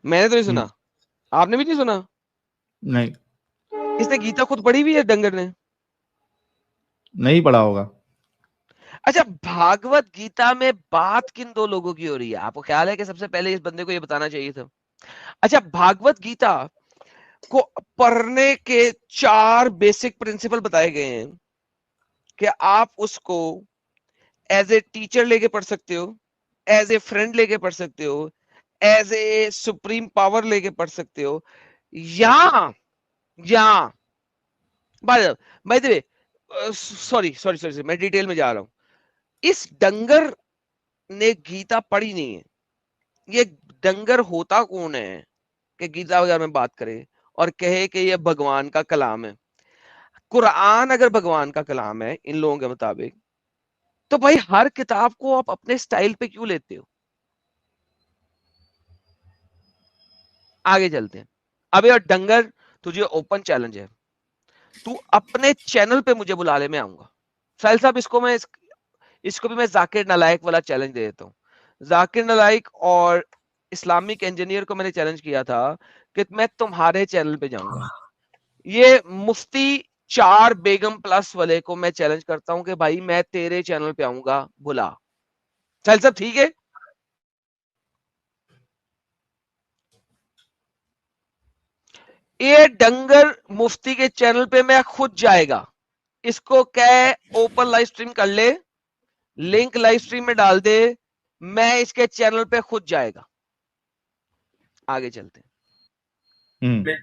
میں نے تو نہیں سنا, آپ نے بھی نہیں سنا؟ نہیں اس نے گیتا خود پڑھی ہوئی ہے ڈنگر نے؟ نہیں پڑھا ہوگا. اچھا بھاگوت گیتا میں بات کن دو لوگوں کی ہو رہی ہے؟ آپ کو خیال ہے کہ سب سے پہلے اس بندے کو یہ بتانا چاہیے تھا. اچھا بھاگوت گیتا کو پڑھنے کے 4 بیسک پرنسپل بتائے گئے ہیں کہ آپ اس کو ایز اے ٹیچر لے کے پڑھ سکتے ہو, ایز اے فرینڈ لے کے پڑھ سکتے ہو, ایز اے سپریم پاور لے کے پڑھ سکتے ہو, یا سوری میں ڈیٹیل میں جا رہا ہوں. اس ڈنگر نے گیتا پڑھی نہیں ہے. یہ ڈنگر ہوتا کون ہے کہ گیتا وغیرہ میں بات کرے اور کہے کہ یہ بھگوان کا کلام ہے؟ قرآن اگر بھگوان کا کلام ہے ان لوگوں کے مطابق, تو بھائی ہر کتاب کو آپ اپنے سٹائل پہ کیوں لیتے ہو؟ آگے چلتے ہیں. اب یہ ڈنگر تجھے اوپن چیلنج ہے, تو اپنے چینل پہ مجھے بلا لے, میں آؤں گا. ساحل صاحب اس کو بھی میں ذاکر نالائق والا چیلنج دے دیتا ہوں. ذاکر نالائق اور اسلامک انجینئر کو میں نے چیلنج کیا تھا کہ میں تمہارے چینل پہ جاؤں گا. یہ مفتی 4 بیگم پلس والے کو میں چیلنج کرتا ہوں کہ بھائی میں تیرے چینل پہ آؤں گا, بلا. ساحل صاحب ٹھیک ہے؟ یہ ڈنگر مفتی کے چینل پہ میں خود جائے گا, اس کو کہ اوپن لائف سٹریم کر لے, لنک لائف سٹریم میں ڈال دے, میں اس کے چینل پہ خود جائے گا. آگے چلتے ہیں.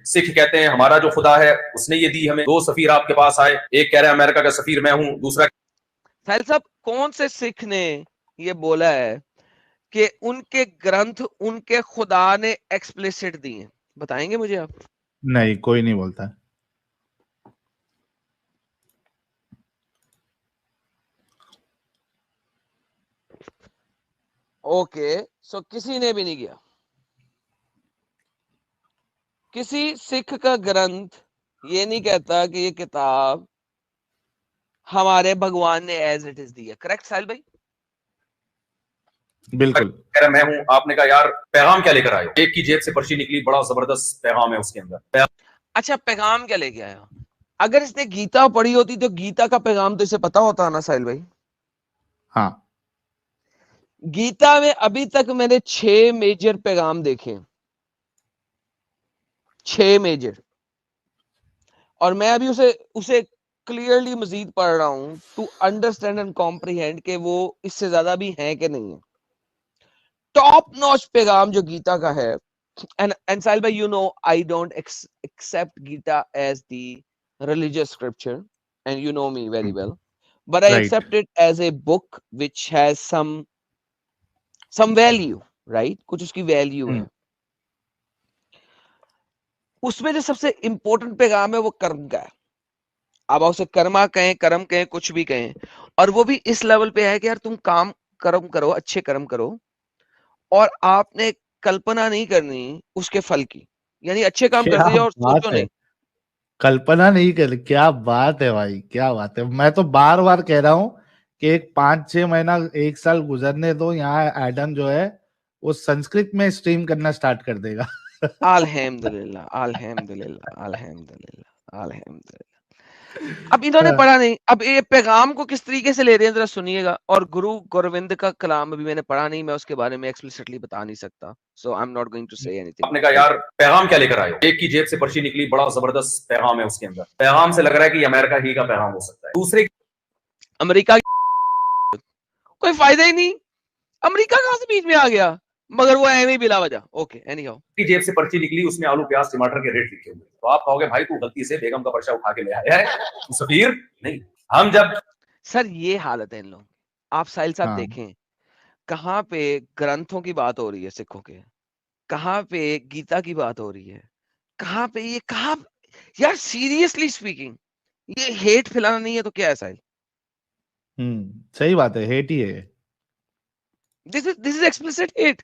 سکھ کہتے ہیں ہمارا جو خدا ہے اس نے یہ دی ہمیں. 2 سفیر آپ کے پاس آئے, ایک کہہ رہا ہے امریکہ کا سفیر میں ہوں, دوسرا. ساحل صاحب کون سے سکھ نے یہ بولا ہے کہ ان کے گرنتھ ان کے خدا نے ایکسپلیسٹ دی ہیں؟ بتائیں گے مجھے آپ؟ نہیں کوئی نہیں بولتا. اوکے سو کسی نے بھی نہیں کیا. کسی سکھ کا گرنتھ یہ نہیں کہتا کہ یہ کتاب ہمارے بھگوان نے ایز اٹ از دی ہے. کریکٹ ساحل بھائی؟ بالکل. کہہ رہا میں ہوں, آپ نے کہا یار پیغام کیا لے کر آئے ہو؟ ایک کی جیب سے پرچی نکلی, بڑا زبردست پیغام ہے اس کے اندر. اچھا پیغام کیا لے کے آیا؟ اگر اس نے گیتا پڑھی ہوتی تو گیتا کا پیغام تو اسے پتا ہوتا نا ساحل بھائی. ہاں گیتا میں ابھی تک میں نے 6 میجر پیغام دیکھے, 6 میجر, اور میں ابھی اسے کلیئرلی مزید پڑھ رہا ہوں ٹو انڈرسٹینڈ اینڈ کمپریہینڈ کہ وہ اس سے زیادہ بھی ہیں کہ نہیں ہے. ٹاپ نوچ پیغام جو گیتا کا ہے, and Sahil bhai, you know I don't accept Gita as the religious scripture, and you know me very well, but I Right. accept it as a book which has some value, right? کچھ اس کی value ہے. اس میں جو سب سے important پیغام ہے وہ کرم کا ہے. اب اسے کرما کہیں, کرم کہیں, کچھ بھی کہیں, اور وہ بھی اس لیول پہ ہے کہ یار تم کام کرم کرو, اچھے کرم کرو, اور آپ نے کلپنا نہیں کرنی اس کے پھل کی, یعنی اچھے کام کیا کرتے جاؤ اور بات سوچو ہے, نہیں. کلپنا نہیں کر, کیا بات ہے بھائی, کیا بات ہے. میں تو بار بار کہہ رہا ہوں کہ ایک 5-6 مہینہ 1 سال گزرنے دو, یہاں ایڈم جو ہے وہ سنسکرت میں اسٹریم کرنا سٹارٹ کر دے گا. الحمدللہ الحمدللہ الحمدللہ الحمدللہ. اب انہوں نے پڑھا نہیں. اب یہ پیغام کو کس طریقے سے لے رہے ہیں ذرا سنیے گا. اور گرو گوروند کا کلام ابھی میں نے پڑھا نہیں, میں اس کے بارے میں ایکسپلیسٹلی بتا نہیں سکتا, so I am not going to say anything. آپ نے کہا یار پیغام کیا لے کر آئے ہو؟ ایک کی جیب سے پرچی نکلی, بڑا زبردست پیغام ہے اس کے اندر. پیغام سے لگ رہا ہے کہ یہ امریکہ ہی کا پیغام ہو سکتا ہے. دوسرے امریکہ کوئی فائدہ ہی نہیں, امریکہ کہاں سے بیچ میں آ گیا, مگر وہ ایویں بلا وجہ. اوکے اینی ہاؤ, کی جیب سے پرچی نکلی, اس میں آلو پیاز ٹماٹر کے ریٹ لکھے ہوئے, تو آپ کہو گے بھائی تو غلطی سے بیگم کا پرچہ اٹھا کے لے آیا ہے, سفیر نہیں. ہم جب سر یہ حالت ہے ان لوگوں. آپ ساحل صاحب ہاں دیکھیں کہاں پہ گرنتھوں کی بات ہو رہی ہے سکھوں کے, کہاں پہ گیتا کی بات ہو رہی ہے, کہاں پہ یہ کہاں. یار سیریسلی اسپیکنگ یہ ہیٹ پھیلانا نہیں ہے تو کیا ہے ساحل؟ صحیح بات ہے, ہیٹ ہی ہے. This is explicit hate.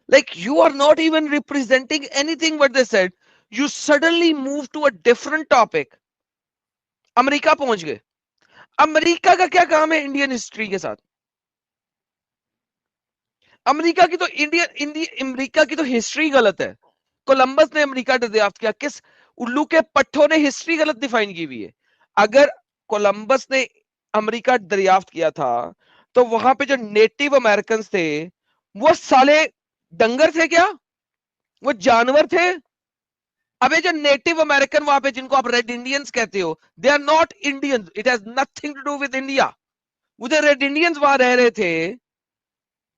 Like you are not even representing anything what they said. You suddenly move to a different topic. امریکہ پہنچ گئے. امریکہ کا کیا کام ہے انڈین ہسٹری کے ساتھ؟ امریکہ کی تو امریکہ کی تو ہسٹری غلط ہے. کولمبس نے امریکہ دریافت کیا. کس الو کے پٹھوں نے ہسٹری غلط ڈیفائن کی ہوئی ہے. اگر کولمبس نے امریکہ دریافت کیا تھا تو وہاں پہ جو نیٹو امریکنز تھے وہ سالے ڈنگر تھے کیا؟ وہ جانور تھے؟ ابے جو نیٹو امریکن وہاں پہ جن کو آپ ریڈ انڈینز کہتے ہو, they are not Indians, it has nothing to do with India. وہ جو ریڈ انڈینز وہاں رہ رہے تھے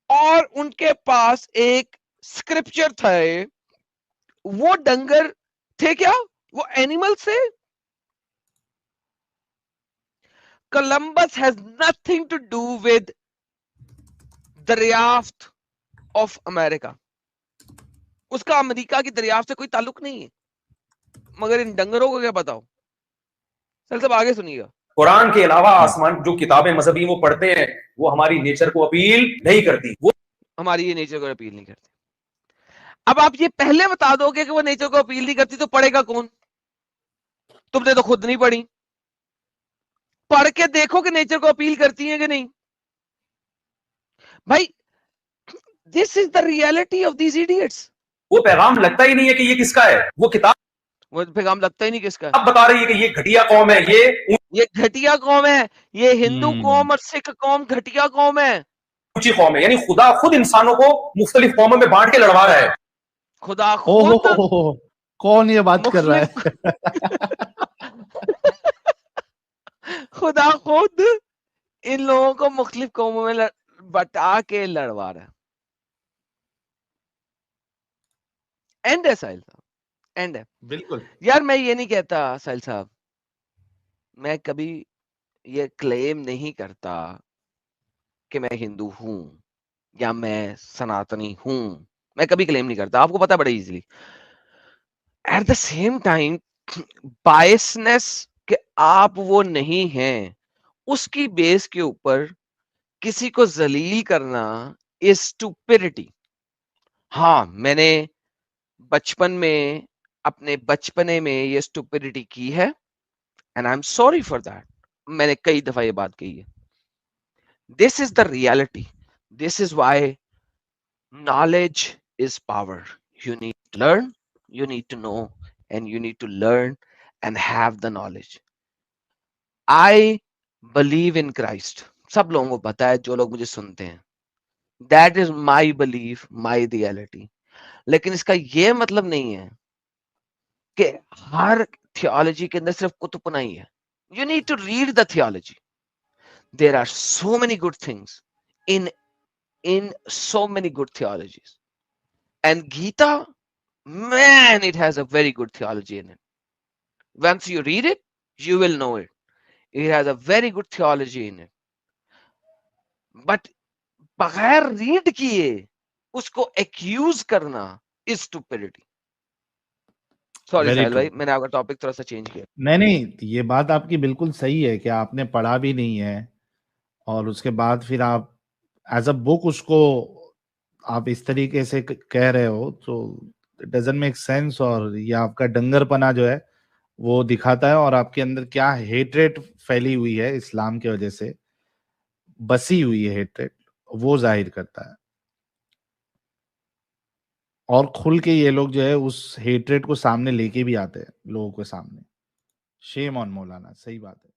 اور ان کے پاس ایک اسکرپچر تھا, وہ ڈنگر تھے کیا؟ وہ اینیمل تھے؟ Columbus has nothing to do with دریافت آف امریکہ. اس کا امریکہ کی دریافت سے کوئی تعلق نہیں ہے. مگر ان ڈنگروں کو کیا بتاؤ. سر سب آگے سنیے گا. قرآن کے علاوہ آسمان جو کتابیں مذہبی وہ پڑھتے ہیں وہ ہماری نیچر کو اپیل نہیں کرتی, وہ ہماری یہ نیچر کو اپیل نہیں کرتی. اب آپ یہ پہلے بتا دو گے کہ وہ نیچر کو اپیل نہیں کرتی تو پڑھے گا کون؟ تم نے تو خود نہیں پڑھی. پڑھ کے دیکھو کہ نیچر کو اپیل کرتی ہیں کہ نہیں. بھائی this is the reality of these idiots. وہ پیغام لگتا ہی نہیں ہے کہ یہ کس کا ہے. وہ کتاب وہ پیغام لگتا ہی نہیں کس کا. اب بتا رہی ہے کہ یہ گھٹیا قوم ہے, یہ گھٹیا قوم ہے, یہ ہندو قوم اور سکھ قوم گھٹیا قوم ہے. اونچی قوم ہے. یعنی خدا خود انسانوں کو مختلف قوموں میں بانٹ کے لڑوا رہا ہے. خدا خود کون یہ بات کر رہا مختلف ہے؟ خدا خود ان لوگوں کو مختلف قوموں میں بٹا کے لڑوا رہا ہے. اینڈ ہے ساحل صاحب, اینڈ ہے. بالکل یار میں یہ نہیں کہتا ساحل صاحب, میں کبھی یہ کلیم نہیں کرتا کہ میں ہندو ہوں یا میں سناتنی ہوں. میں کبھی کلیم نہیں کرتا, آپ کو پتا بڑا easily. At the same time بائسنس کہ آپ وہ نہیں ہیں, اس کی بیس کے اوپر کسی کو ذلیل کرنا از اسٹوپڈٹی. ہاں میں نے بچپن میں اپنے بچپنے میں یہ اسٹوپڈٹی کی ہے and I am sorry for that. میں نے کئی دفعہ یہ بات کہی ہے. This is the reality. This is why knowledge is power. You need to learn, you need to know, and you need to learn and have the knowledge. I believe in Christ. سب لوگوں کو پتا ہے جو لوگ مجھے سنتے ہیں. That is my belief, my reality. لیکن اس کا یہ مطلب نہیں ہے کہ ہر تھیولوجی کے اندر صرف کتب پناہی ہے. You need to read the theology. There are so many good things in so many good theologies. And Gita, man, it has a very good theology in it. Once you read it, you will know it. It has a very good theology in it. But بغیر red کیے اس کو accused کرنا is stupidity. Sorry ساحل بھائی, میں نے آپ کا topic تھوڑا سا چینج کیا. نہیں, یہ بات آپ کی بالکل صحیح ہے کہ آپ نے پڑھا بھی نہیں ہے اور اس کے بعد پھر آپ ایز اے بک اس کو آپ اس طریقے سے کہہ رہے ہو تو ڈزنٹ میک سینس. اور یہ آپ کا ڈنگر پنا جو ہے وہ دکھاتا ہے, اور آپ کے اندر کیا ہیٹریٹ پھیلی ہوئی ہے اسلام کی وجہ سے, بسی ہوئی ہے ہیٹریٹ, وہ ظاہر کرتا ہے. اور کھل کے یہ لوگ جو ہے اس ہیٹریٹ کو سامنے لے کے بھی آتے ہیں لوگوں کے سامنے. شیم آن مولانا, صحیح بات ہے.